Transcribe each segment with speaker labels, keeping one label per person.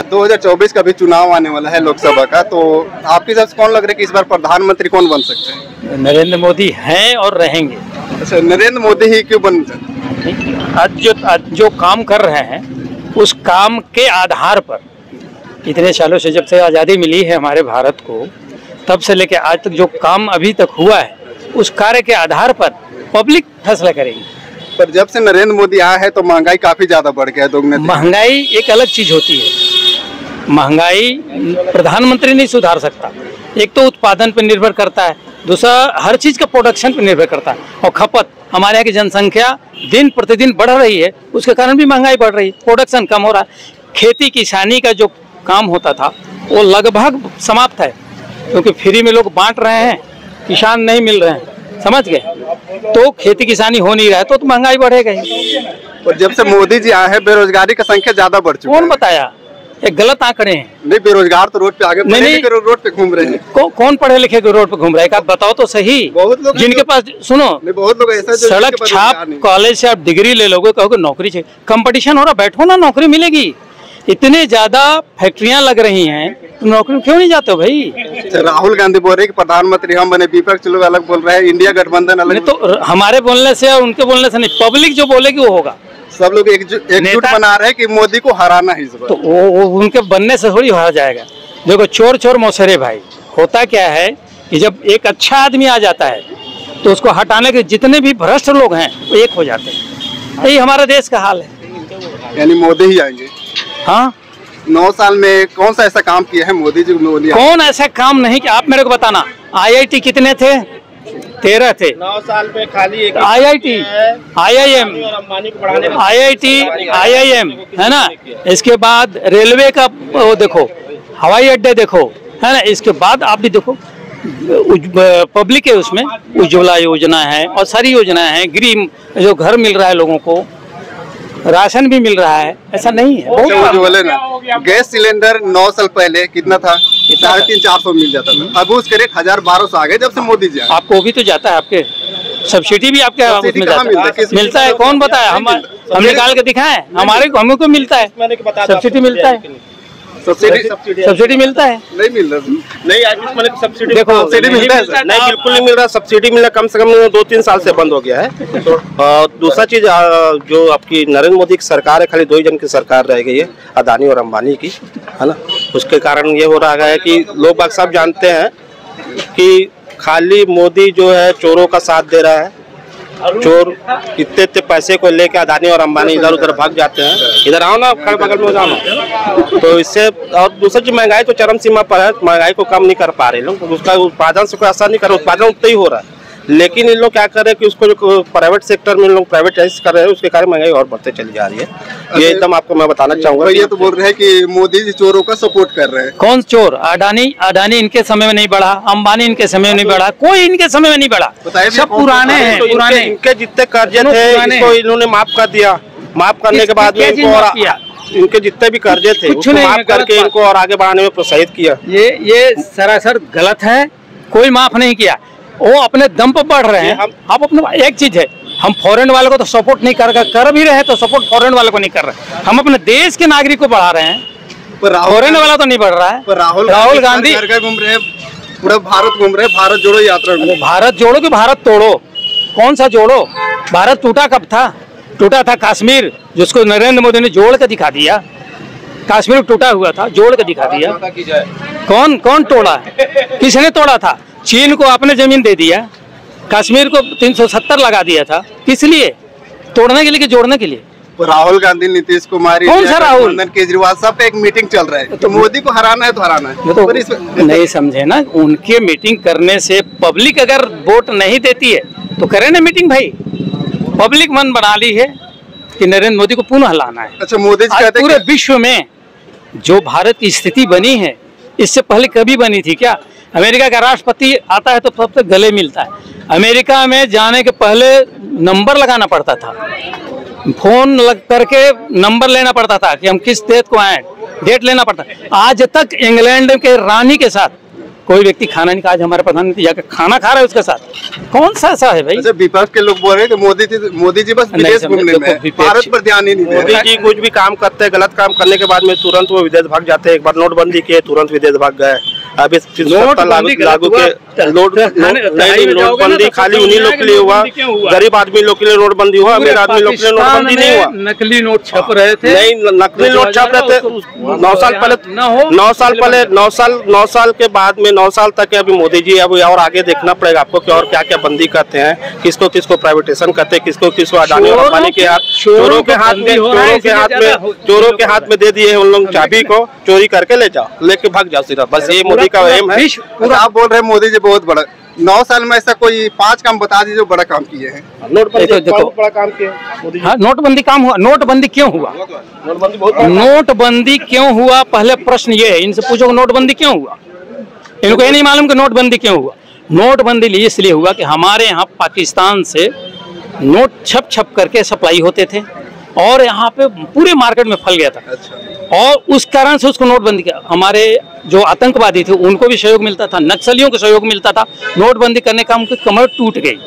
Speaker 1: 2024 का भी चुनाव आने वाला है लोकसभा का, तो आपके हिसाब से कौन लग रहा है कि इस बार प्रधानमंत्री कौन बन सकते हैं?
Speaker 2: नरेंद्र मोदी हैं और रहेंगे।
Speaker 1: अच्छा, नरेंद्र मोदी ही क्यों बन सकते हैं?
Speaker 2: आज जो काम कर रहे हैं उस काम के आधार पर, इतने सालों से जब से आज़ादी मिली है हमारे भारत को, तब से लेकर आज तक जो काम अभी तक हुआ है उस कार्य के आधार पर पब्लिक फैसला करेगी।
Speaker 1: पर जब से नरेंद्र मोदी आया है तो महंगाई काफी ज्यादा बढ़ गया है, दोगुने।
Speaker 2: महंगाई एक अलग चीज होती है। महंगाई प्रधानमंत्री नहीं सुधार सकता। एक तो उत्पादन पर निर्भर करता है, दूसरा हर चीज का प्रोडक्शन पर निर्भर करता है, और खपत। हमारे यहाँ की जनसंख्या दिन प्रतिदिन बढ़ रही है, उसके कारण भी महंगाई बढ़ रही है, प्रोडक्शन कम हो रहा है। खेती किसानी का जो काम होता था वो लगभग समाप्त है, क्योंकि फ्री में लोग बांट रहे हैं, किसान नहीं मिल रहे हैं, समझ गए। तो खेती किसानी हो नहीं रहा है तो महंगाई बढ़ेगा ही।
Speaker 1: और जब से मोदी जी आए हैं बेरोजगारी का संख्या ज्यादा बढ़ चुकी है।
Speaker 2: कौन बताया? एक गलत आंकड़े हैं।
Speaker 1: नहीं, बेरोजगार तो रोड पे आगे
Speaker 2: नहीं,
Speaker 1: रोड पे घूम रहे हैं।
Speaker 2: कौन पढ़े लिखे के रोड पे घूम रहा है? एक आध बताओ तो सही।
Speaker 1: बहुत लोग
Speaker 2: जिनके पास, सुनो,
Speaker 1: बहुत लोग ऐसा
Speaker 2: सड़क छाप कॉलेज से आप डिग्री ले लोगे, कहोगे नौकरी चाहिए, कंपटीशन हो रहा, बैठो ना, नौकरी मिलेगी। इतने ज्यादा फैक्ट्रियां लग रही हैं, तो नौकरी क्यों नहीं जाते हो भाई?
Speaker 1: राहुल गांधी बोल रहे कि प्रधानमंत्री हम बने, विपक्ष लोग अलग बोल रहे हैं, इंडिया गठबंधन अलग।
Speaker 2: तो हमारे बोलने से और उनके बोलने से नहीं, पब्लिक जो बोलेगी वो होगा।
Speaker 1: सब लोग एकजुट बना रहे हैं कि मोदी को हराना है इस बार।
Speaker 2: तो वो उनके बनने से थोड़ी हार जाएगा। देखो, चोर चोर मौसरे भाई, होता क्या है कि जब एक अच्छा आदमी आ जाता है तो उसको हटाने के जितने भी भ्रष्ट लोग हैं वो एक हो जाते हैं। यही हमारा देश का हाल है।
Speaker 1: यानी मोदी ही आएंगे?
Speaker 2: हाँ,
Speaker 1: 9 साल में कौन सा ऐसा काम किया है मोदी जी?
Speaker 2: कौन ऐसा काम नहीं कि आप मेरे को बताना। IIT कितने थे? 13 थे।
Speaker 3: 9 साल में खाली एक
Speaker 2: IIT, IIM, IIM है ना। इसके बाद रेलवे का वो देखो, हवाई अड्डे देखो, है ना। इसके बाद आप भी देखो, पब्लिक है उसमें उज्ज्वला योजना है और सारी योजनाएं हैं। गृह जो घर मिल रहा है लोगों को, राशन भी मिल रहा है, ऐसा नहीं है।
Speaker 1: बहुत बोले ना, गैस सिलेंडर 9 साल पहले कितना था? 350-400 मिल जाता था। अब उसके रेट 1000-1200 आ गए जब से मोदी जी आए।
Speaker 2: आपको भी तो जाता है, आपके सब्सिडी भी आपके उसमें जाता है। मिलता है? कौन बताया? हम निकाल के दिखाएं? हमारे हमको मिलता है, सब्सिडी मिलता है। सब्सिडी मिलता है?
Speaker 1: नहीं मिल रहा।
Speaker 3: नहीं, आज मैंने सब्सिडी
Speaker 1: देखो, सब्सिडी मिलता है?
Speaker 3: नहीं, बिल्कुल नहीं मिल रहा। सब्सिडी मिलना कम से कम 2-3 साल से बंद हो गया है। तो दूसरा चीज, जो आपकी नरेंद्र मोदी की सरकार है, खाली 2 ही जन की सरकार रह गई है, अदानी और अंबानी की, है ना। उसके कारण ये हो रहा है कि लोग बाग सब जानते हैं कि खाली मोदी जो है चोरों का साथ दे रहा है। चोर इतने पैसे को लेके अदानी और अंबानी इधर उधर भाग जाते हैं। इधर आओ ना, खड़े बगल में हो जाओ ना। तो इससे, और दूसरी चीज, महंगाई तो चरम सीमा पर है। महंगाई को कम नहीं कर पा रहे लोग, उसका उत्पादन से कोई असर नहीं कर रहा। उत्पादन उतना ही हो रहा है, लेकिन इन लोग क्या कर रहे हैं कि उसको जो प्राइवेट सेक्टर में लोग प्राइवेटाइज कर रहे हैं, उसके कारण महंगाई और बढ़ते चली जा रही है। ये एकदम आपको मैं बताना चाहूंगा।
Speaker 1: ये तो बोल रहे हैं कि मोदी जी चोरों का सपोर्ट कर रहे हैं।
Speaker 2: कौन चोर? अडानी इनके समय में नहीं बढ़ा, अंबानी इनके समय में नहीं बढ़ा, कोई इनके समय में नहीं बढ़ा। सब पुराने हैं।
Speaker 3: तो
Speaker 2: पुराने
Speaker 3: इनके जितने कर्जे थे इसको इन्होंने माफ कर दिया। माफ करने के बाद में इनके जितने भी कर्जे थे उसको माफ करके इनको और आगे बढ़ाने में प्रोत्साहित किया।
Speaker 2: ये सरासर गलत है। कोई माफ नहीं किया, वो अपने दम पर बढ़ रहे हैं। आप अपने, एक चीज है, हम फॉरेन वाले को तो सपोर्ट नहीं कर भी रहे हैं, तो सपोर्ट फॉरेन वाले को नहीं कर रहे। हम अपने देश के नागरिक को बढ़ा रहे हैं, फॉरेन वाला तो नहीं बढ़ रहा है।
Speaker 1: राहुल गांधी घूम रहे हैं, पूरा भारत घूम रहे हैं, भारत जोड़ो यात्रा में।
Speaker 2: भारत जोड़ो कि भारत तोड़ो? कौन सा जोड़ो? भारत टूटा कब था? टूटा था कश्मीर, जिसको नरेंद्र मोदी ने जोड़ के दिखा दिया। कश्मीर टूटा हुआ था, जोड़ के दिखा दिया। कौन तोड़ा? किसने तोड़ा था? चीन को आपने जमीन दे दिया, कश्मीर को 370 लगा दिया था। किस लिए? तोड़ने के लिए कि जोड़ने के लिए?
Speaker 1: राहुल गांधी, नीतीश कुमार,
Speaker 2: कौन सा राहुल?
Speaker 1: केजरीवाल, सब एक मीटिंग चल रहा है। तो मोदी को हराना है तो हराना है।
Speaker 2: तो नहीं समझे ना, उनके मीटिंग करने से पब्लिक अगर वोट नहीं देती है तो करे ना मीटिंग भाई। पब्लिक मन बना ली है कि नरेंद्र मोदी को पुनः लाना है।
Speaker 1: अच्छा, मोदी जी कहते हैं
Speaker 2: पूरे विश्व में जो भारत की स्थिति बनी है, इससे पहले कभी बनी थी क्या? अमेरिका का राष्ट्रपति आता है तो सबसे गले मिलता है। अमेरिका में जाने के पहले नंबर लगाना पड़ता था, फोन लग करके नंबर लेना पड़ता था कि हम किस डेट को आए, डेट लेना पड़ता। आज तक इंग्लैंड के रानी के साथ कोई व्यक्ति खाना नहीं खा, आज हमारे प्रधानमंत्री जाकर खाना खा रहा है उसके साथ, कौन सा ऐसा है भाई?
Speaker 1: अच्छा, विपक्ष के लोग बोल रहे हैं कि मोदी जी बस विदेश घूमने में है, भारत पर ध्यान ही नहीं दे रहे।
Speaker 3: मोदी जी कुछ भी काम करते हैं, गलत काम करने के बाद में तुरंत वो विदेश भाग जाते हैं। एक बार नोटबंदी किए, तुरंत विदेश भाग गए। अभी लागू के नोटबंदी खाली उन्हीं लोग के लिए हुआ, गरीब आदमी लोग के लिए नोटबंदी हुआ, अमीर आदमी लोग के लिए नोटबंदी नहीं हुआ।
Speaker 2: नकली नोट छप रहे थे,
Speaker 3: नहीं नकली नोट छप रहे थे 9 साल पहले, 9 साल के बाद में 9 साल तक अभी मोदी जी अब और आगे देखना पड़ेगा आपको कि और क्या क्या बंदी करते हैं, किसको किसको प्राइवेटाइजेशन करते हैं, किसको किसको अडानी और अंबानी के हाथ, चोरों के हाथ में दे दिए हैं उन लोग चाबी को, चोरी करके ले जाओ, लेके भाग जाओ सिर्फ, बस ये मोदी का एम है।
Speaker 1: आप बोल रहे हैं मोदी जी बहुत बड़ा, 9 साल में ऐसा कोई 5 काम बता दीजिए जो बड़ा काम किए हैं।
Speaker 3: नोटबंदी बहुत बड़ा काम किया मोदी जी।
Speaker 2: हाँ, नोटबंदी काम हुआ। नोटबंदी क्यों हुआ? नोटबंदी क्यों हुआ? पहले प्रश्न ये है, इनसे पूछो नोटबंदी क्यों हुआ। इनको ये नहीं मालूम कि नोटबंदी क्यों हुआ। नोटबंदी इसलिए हुआ कि हमारे यहाँ पाकिस्तान से नोट छप छप करके सप्लाई होते थे और यहाँ पे पूरे मार्केट में फैल गया था।
Speaker 1: अच्छा।
Speaker 2: और उस कारण से उसको नोटबंदी किया। हमारे जो आतंकवादी थे उनको भी सहयोग मिलता था, नक्सलियों को सहयोग मिलता था। नोटबंदी करने का उनकी कमर टूट गई।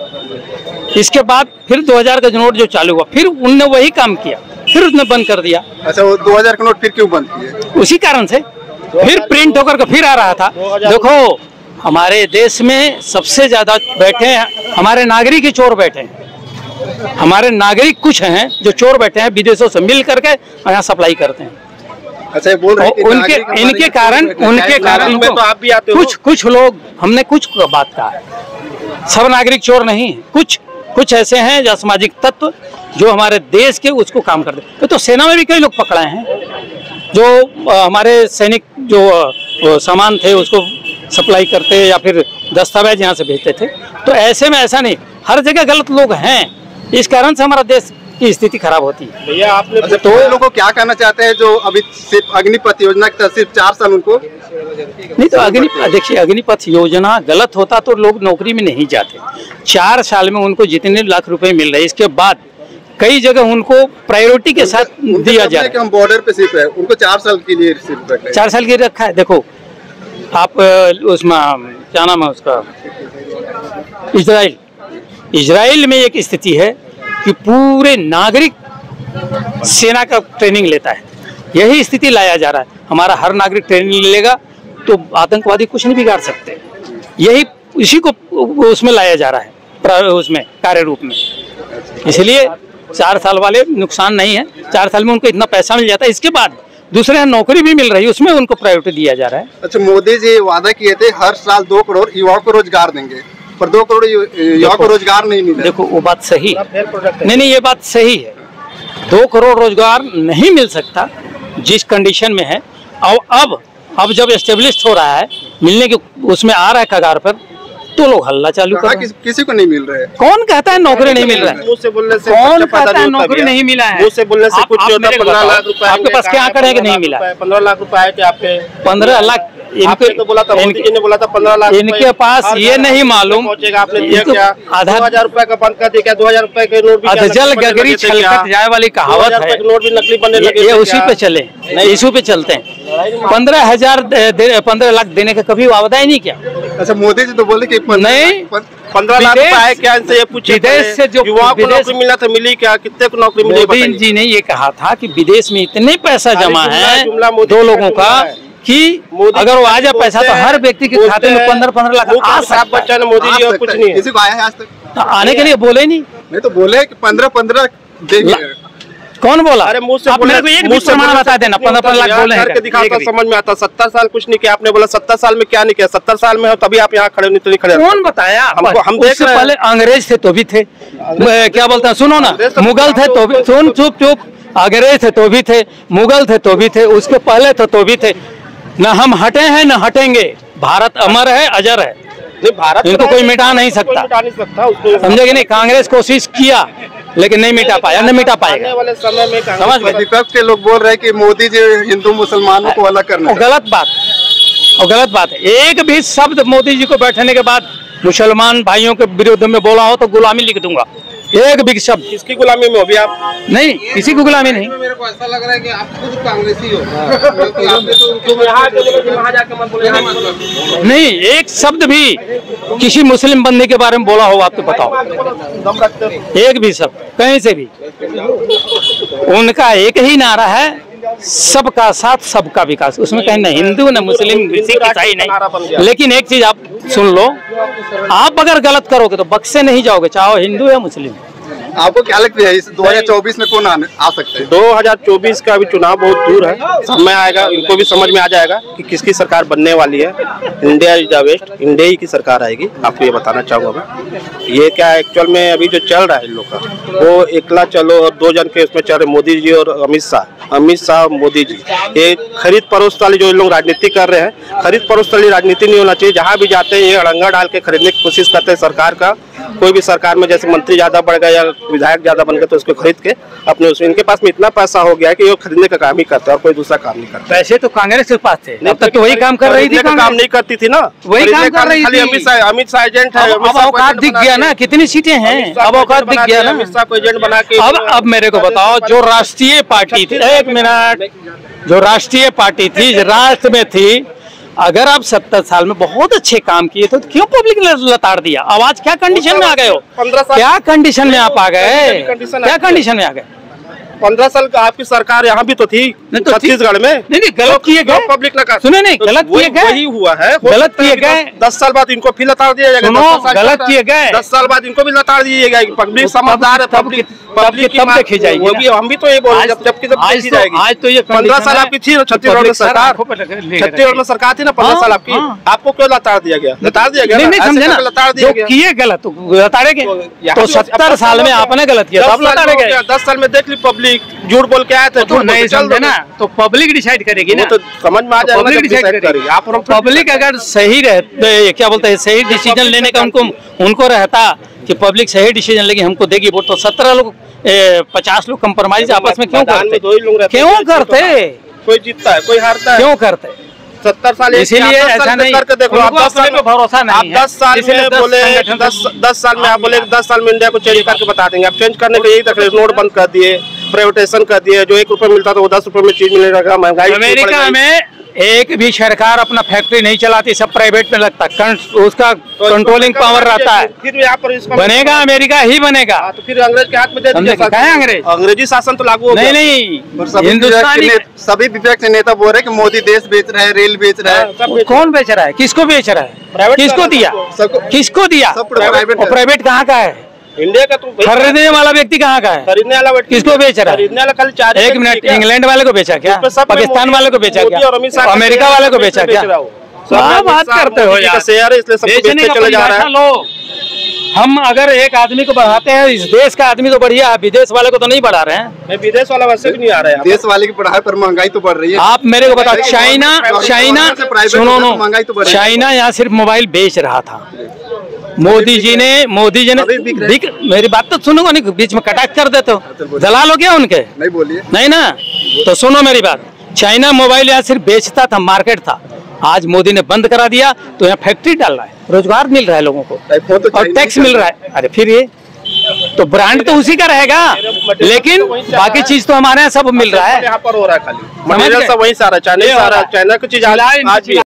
Speaker 2: इसके बाद फिर 2000 का नोट जो चालू हुआ, फिर उनने वही काम किया, फिर उसने बंद कर दिया।
Speaker 1: अच्छा, वो 2000 का नोट फिर क्यों बंद किए?
Speaker 2: उसी कारण से फिर प्रिंट होकर के फिर आ रहा था। देखो, हमारे देश में सबसे ज्यादा बैठे हैं हमारे नागरिक ही चोर बैठे हैं। हमारे नागरिक कुछ हैं जो चोर बैठे हैं, विदेशों से मिल करके यहाँ सप्लाई करते हैं।
Speaker 1: अच्छा, बोल रहे
Speaker 2: हैं इनके कारण
Speaker 3: तो आप भी आते हो।
Speaker 2: कुछ लोग, हमने कुछ बात कहा है, सब नागरिक चोर नहीं है। कुछ ऐसे हैं जो सामाजिक तत्व जो हमारे देश के उसको काम करते हैं। तो सेना में भी कई लोग पकड़े हैं जो हमारे सैनिक जो सामान थे उसको सप्लाई करते या फिर दस्तावेज यहाँ से भेजते थे। तो ऐसे में ऐसा नहीं, हर जगह गलत लोग हैं, इस कारण से हमारा देश की स्थिति खराब होती है।
Speaker 3: भैया आपने
Speaker 1: तो लोगों को क्या कहना चाहते हैं जो अभी सिर्फ अग्निपथ योजना की तरफ सिर्फ 4 साल उनको
Speaker 2: नहीं? तो देखिए, अग्निपथ योजना गलत होता तो लोग नौकरी में नहीं जाते। 4 साल में उनको जितने लाख रुपए मिल रहे, इसके बाद कई जगह उनको प्रायोरिटी के साथ दिया जा रहा है।
Speaker 1: हम बॉर्डर पे सिर्फ है, उनको 4 साल के लिए सिर्फ
Speaker 2: 4 साल के लिए रखा है। देखो आप उसमें क्या नाम है उसका, इजराइल में एक स्थिति है कि पूरे नागरिक सेना का ट्रेनिंग लेता है। यही स्थिति लाया जा रहा है। हमारा हर नागरिक ट्रेनिंग लेगा तो आतंकवादी कुछ नहीं बिगाड़ सकते। यही इसी को उसमें लाया जा रहा है, उसमें कार्य रूप में। इसलिए 4 साल वाले नुकसान नहीं है। 4 साल में उनको इतना पैसा मिल जाता है, इसके बाद दूसरे यहाँ नौकरी भी मिल रही है, उसमें उनको प्रायोरिटी दिया जा रहा है।
Speaker 1: अच्छा, मोदी जी वादा किए थे हर साल 2 करोड़ युवाओं को रोजगार देंगे, पर 2 करोड़ युवाओं को रोजगार नहीं मिला।
Speaker 2: देखो, वो बात सही नहीं, ये बात सही है। 2 करोड़ रोजगार नहीं मिल सकता जिस कंडीशन में है। और अब जब एस्टेब्लिश हो रहा है, मिलने के उसमें आ रहा है कगार पर, तो लोग हल्ला चालू कर रहे हैं।
Speaker 1: किसी को नहीं मिल रहा है।
Speaker 2: कौन कहता है नौकरी नहीं मिल रहा है?
Speaker 3: मुंह से बोलने से
Speaker 2: कौन कहता है नौकरी नहीं मिला है?
Speaker 3: मुंह से बोलने से कुछ होता है। 15 लाख रुपए
Speaker 2: आपके पास क्या आंकड़े है कि नहीं मिला?
Speaker 3: 15 लाख रुपए आए थे आपके।
Speaker 2: 15 लाख
Speaker 3: इनके तो बोला था, मोदी जी ने बोला था 15 लाख।
Speaker 2: इनके पास ये नहीं मालूम
Speaker 3: पहुंचेगा। आपने दिया क्या? 2000 रुपए का बंद कर दिया क्या? 2000 रुपए के नोट भी
Speaker 2: अधजल गगरी छलकत जाए वाली कहावत है।
Speaker 3: नोट भी नकली बनने लगे।
Speaker 2: ये उसी पे चले, इशू पे चलते हैं। 15 लाख देने का कभी वादा ही नहीं किया।
Speaker 1: अच्छा, मोदी जी तो बोले कि
Speaker 2: नहीं,
Speaker 3: 15 लाख रुपए आए क्या? इनसे ये पूछे,
Speaker 2: विदेश से जो
Speaker 3: युवाओं को नौकरी मिला था, मिली क्या? कितने को नौकरी मिली?
Speaker 2: मोदी जी ने ये कहा था कि विदेश में इतने पैसा जमा है 2 लोगों का कि अगर वो आ जाए पैसा तो हर व्यक्ति के खाते में 15-15 लाख आ सकता है।
Speaker 3: बच्चा ने मोदी जी और कुछ नहीं,
Speaker 1: किसी को आया है आज तक?
Speaker 2: आने के लिए बोले नहीं।
Speaker 1: नहीं तो बोले कि 15-15 देंगे।
Speaker 2: कौन बोला?
Speaker 3: अरे मुंह से
Speaker 2: आप मेरे को एक भी प्रमाण बता देना। 15 लाख बोले हैं
Speaker 3: करके दिखाता, समझ में आता। 70 साल कुछ नहीं किया आपने बोला। 70 साल में क्या नहीं किया? 70 साल में हो तभी आप यहाँ खड़े, नहीं तो नहीं खड़े।
Speaker 2: कौन बताया?
Speaker 3: हम देख रहे हैं।
Speaker 2: पहले अंग्रेज थे तो भी थे, क्या बोलते हैं, सुनो ना, मुगल थे तो भी, सुन चुप, अंग्रेज थे तो भी थे, मुगल थे तो भी थे, उसके पहले थे तो भी थे। न हम हटे हैं न हटेंगे। भारत अमर है, अजर है।
Speaker 3: भारत
Speaker 2: इनको कोई मिटा नहीं सकता, समझे कि नहीं? कांग्रेस कोशिश किया लेकिन नहीं मिटा पाया, नहीं मिटा पाएगा।
Speaker 3: वाले समय में
Speaker 2: समझ गए?
Speaker 1: विपक्ष के लोग बोल रहे हैं कि मोदी जी हिंदू मुसलमानों को अलग करना।
Speaker 2: गलत बात है। एक भी शब्द मोदी जी को बैठने के बाद मुसलमान भाइयों के विरोध में बोला हो तो गुलामी लिख दूंगा। एक भी शब्द।
Speaker 3: किसकी गुलामी में हो भी आप?
Speaker 2: नहीं, किसी की गुलामी नहीं।
Speaker 1: मेरे को ऐसा लग रहा है कि आप खुद कांग्रेसी हो।
Speaker 2: नहीं, एक शब्द भी किसी मुस्लिम बंदे के बारे में बोला हो आप तो बताओ, एक भी शब्द कहीं से भी। उनका एक ही नारा है, सबका साथ सबका विकास। उसमें कहीं न हिंदू न मुस्लिम सिख ईसाई नहीं। लेकिन एक चीज आप सुन लो, आप अगर गलत करोगे तो बख्शे नहीं जाओगे, चाहे हिंदू या मुस्लिम।
Speaker 1: आपको क्या लगता है इस 2024 में कौन आ सकते हैं?
Speaker 3: 2024 का अभी चुनाव बहुत दूर है, समय आएगा, इनको भी समझ में आ जाएगा कि किसकी सरकार बनने वाली है। India is the best, India ही की सरकार आएगी, आपको ये बताना चाहूँगा मैं। ये क्या है एक्चुअल में अभी जो चल रहा है इन लोग का, वो एकला चलो और दो जन के उसमें चल रहे, मोदी जी और अमित शाह मोदी जी। ये खरीद परोस वाली जो इन लोग राजनीति कर रहे हैं, खरीद परोस वाली राजनीति नहीं होना चाहिए। जहाँ भी जाते हैं ये अड़ंगा डाल के खरीदने की कोशिश करते हैं सरकार का। कोई भी सरकार में जैसे मंत्री ज्यादा बढ़ गए या विधायक ज्यादा बन गए तो उसको खरीद के अपने उसमें, इनके पास में इतना पैसा हो गया है कि ये खरीदने का काम ही करता है और कोई दूसरा काम नहीं करता।
Speaker 2: पैसे तो कांग्रेस के पास थे, अब तक तो वही काम कर रही थी,
Speaker 3: काम नहीं करती थी ना,
Speaker 2: वही काम कर रही थी।
Speaker 3: अमित शाह एजेंट है,
Speaker 2: अब औकात दिख गया ना, कितनी सीटें हैं, अब औकात दिख गया ना।
Speaker 3: अमित शाह को एजेंट बना के
Speaker 2: अब मेरे को बताओ, जो राष्ट्रीय पार्टी थी, एक मिनट, जो राष्ट्रीय पार्टी थी, राष्ट्र में थी, अगर आप 70 साल में बहुत अच्छे काम किए तो क्यों पब्लिक ने लताड़ दिया? अब आज क्या कंडीशन में आ गए हो?
Speaker 3: 15 साल
Speaker 2: क्या कंडीशन में आप आ गए? क्या कंडीशन में आ गए?
Speaker 3: 15 साल का आपकी सरकार यहाँ भी तो थी छत्तीसगढ़ में।
Speaker 2: नहीं, गलत किए गए,
Speaker 3: पब्लिक ने कहा
Speaker 2: सुने नहीं, गलत किए गए,
Speaker 3: वही हुआ है,
Speaker 2: गलत किए गए।
Speaker 3: 10 साल बाद इनको फिर लताड़ दिया जाएगा।
Speaker 2: सुनो, गलत किए गए,
Speaker 3: 10 साल बाद इनको भी लताड़ दिया जाएगा। पब्लिक समझदार है, पब्लिक
Speaker 2: तब देखी जाएगी।
Speaker 3: वो भी हम भी तो ये बोल रहे हैं, जबकि देखी जाएगी।
Speaker 2: आज तो ये
Speaker 3: 15 साल आपकी थी छत्तीसगढ़ में सरकार, छत्तीसगढ़ में सरकार थी ना 15 साल आपकी, आपको क्यों लताड़ दिया गया? लताड़ दिया गया,
Speaker 2: नहीं समझे ना,
Speaker 3: लताड़ दिया गया।
Speaker 2: किए गलत तो लताड़ेंगे। तो 70 साल में आपने गलत किया, तब लताड़ेंगे।
Speaker 3: 10 साल में देख ली पब्लिक, झूठ बोल के आए थे,
Speaker 2: तो नहीं समझे ना, तो पब्लिक डिसाइड करेगी ना,
Speaker 3: तो समझ में आ जाएगा।
Speaker 2: पब्लिक डिसाइड करेगी। आप पब्लिक अगर सही रहते, क्या बोलते हैं, सही डिसीजन लेने का उनको रहता कि पब्लिक सही डिसीजन लेगी, हमको देगी वोट, तो 17 लोग 50 लोग कंप्रोमाइज आपस में क्यों करते? क्यों करते?
Speaker 3: कोई जीतता है, कोई हारता है,
Speaker 2: क्यों करते?
Speaker 3: 70 साल
Speaker 2: इसीलिए ऐसा नहीं
Speaker 3: करके देखो। आप 10 साल में
Speaker 2: भरोसा नहीं,
Speaker 3: 10 साल में बोले 10 साल में आप बोले 10 साल में इंडिया को चेंज करके बता देंगे। आप चेंज करने के यही तक नोट बंद कर दिए, प्राइवेटाइजेशन कर दिए, जो 1 रुपए मिलता था वो 10 रुपए में चीज मिलने लगा। महंगाई
Speaker 2: अमेरिका में एक भी सरकार अपना फैक्ट्री नहीं चलाती, सब प्राइवेट में लगता, उसका कंट्रोलिंग पावर रहता है।
Speaker 3: फिर यहाँ पर इसका
Speaker 2: बनेगा, अमेरिका ही बनेगा।
Speaker 3: तो फिर अंग्रेज के हाथ में दे दिया, अंग्रेजी शासन तो लागू हो गया।
Speaker 2: नहीं,
Speaker 1: हिंदुस्तानी सभी विपक्ष के नेता बोल रहे कि मोदी देश बेच रहा है, रेल बेच रहा है।
Speaker 2: कौन बेच रहा है? किसको बेच रहा है? किसको दिया? किसको दिया? प्राइवेट कहाँ का है?
Speaker 3: इंडिया का तो
Speaker 2: खरीदने वाला व्यक्ति कहाँ का है?
Speaker 3: खरीदने वाला
Speaker 2: किसको बेच रहा है?
Speaker 3: खरीदने वाला खाली 4
Speaker 2: एक मिनट, इंग्लैंड वाले को बेचा क्या? पाकिस्तान वाले को बेचा क्या? अमेरिका वाले को बेचा क्या? क्या बात करते हो यार?
Speaker 3: शेयर है इसलिए सब बेचने चले जा रहा है।
Speaker 2: हम अगर एक आदमी को बढ़ाते हैं, इस देश का आदमी तो बढ़िया, विदेश वाले को तो नहीं बढ़ा रहे हैं।
Speaker 3: विदेश वाला वैसे भी नहीं आ रहा है,
Speaker 1: देश वाले की पढ़ाई पर महंगाई तो बढ़ रही है।
Speaker 2: आप मेरे को बताओ, चाइना सुनो,
Speaker 1: महंगाई तो बढ़ रही है।
Speaker 2: चाइना यहाँ सिर्फ मोबाइल बेच रहा था। मोदी जी ने मेरी बात तो सुनो, नहीं बीच में कटाक्ष कर देते हो, दलाल हो गया उनके।
Speaker 1: नहीं बोलिए, नहीं
Speaker 2: ना, तो सुनो मेरी बात। चाइना मोबाइल यहाँ सिर्फ बेचता था, मार्केट था, आज मोदी ने बंद करा दिया, तो यहाँ फैक्ट्री डाल रहा है, रोजगार मिल रहा है लोगों को और टैक्स मिल रहा है। अरे फिर ये तो ब्रांड तो उसी का रहेगा, लेकिन बाकी चीज तो हमारे यहाँ सब मिल रहा है।
Speaker 3: यहाँ पर हो रहा है खाली, वही सारा चाइना की चीज आज भी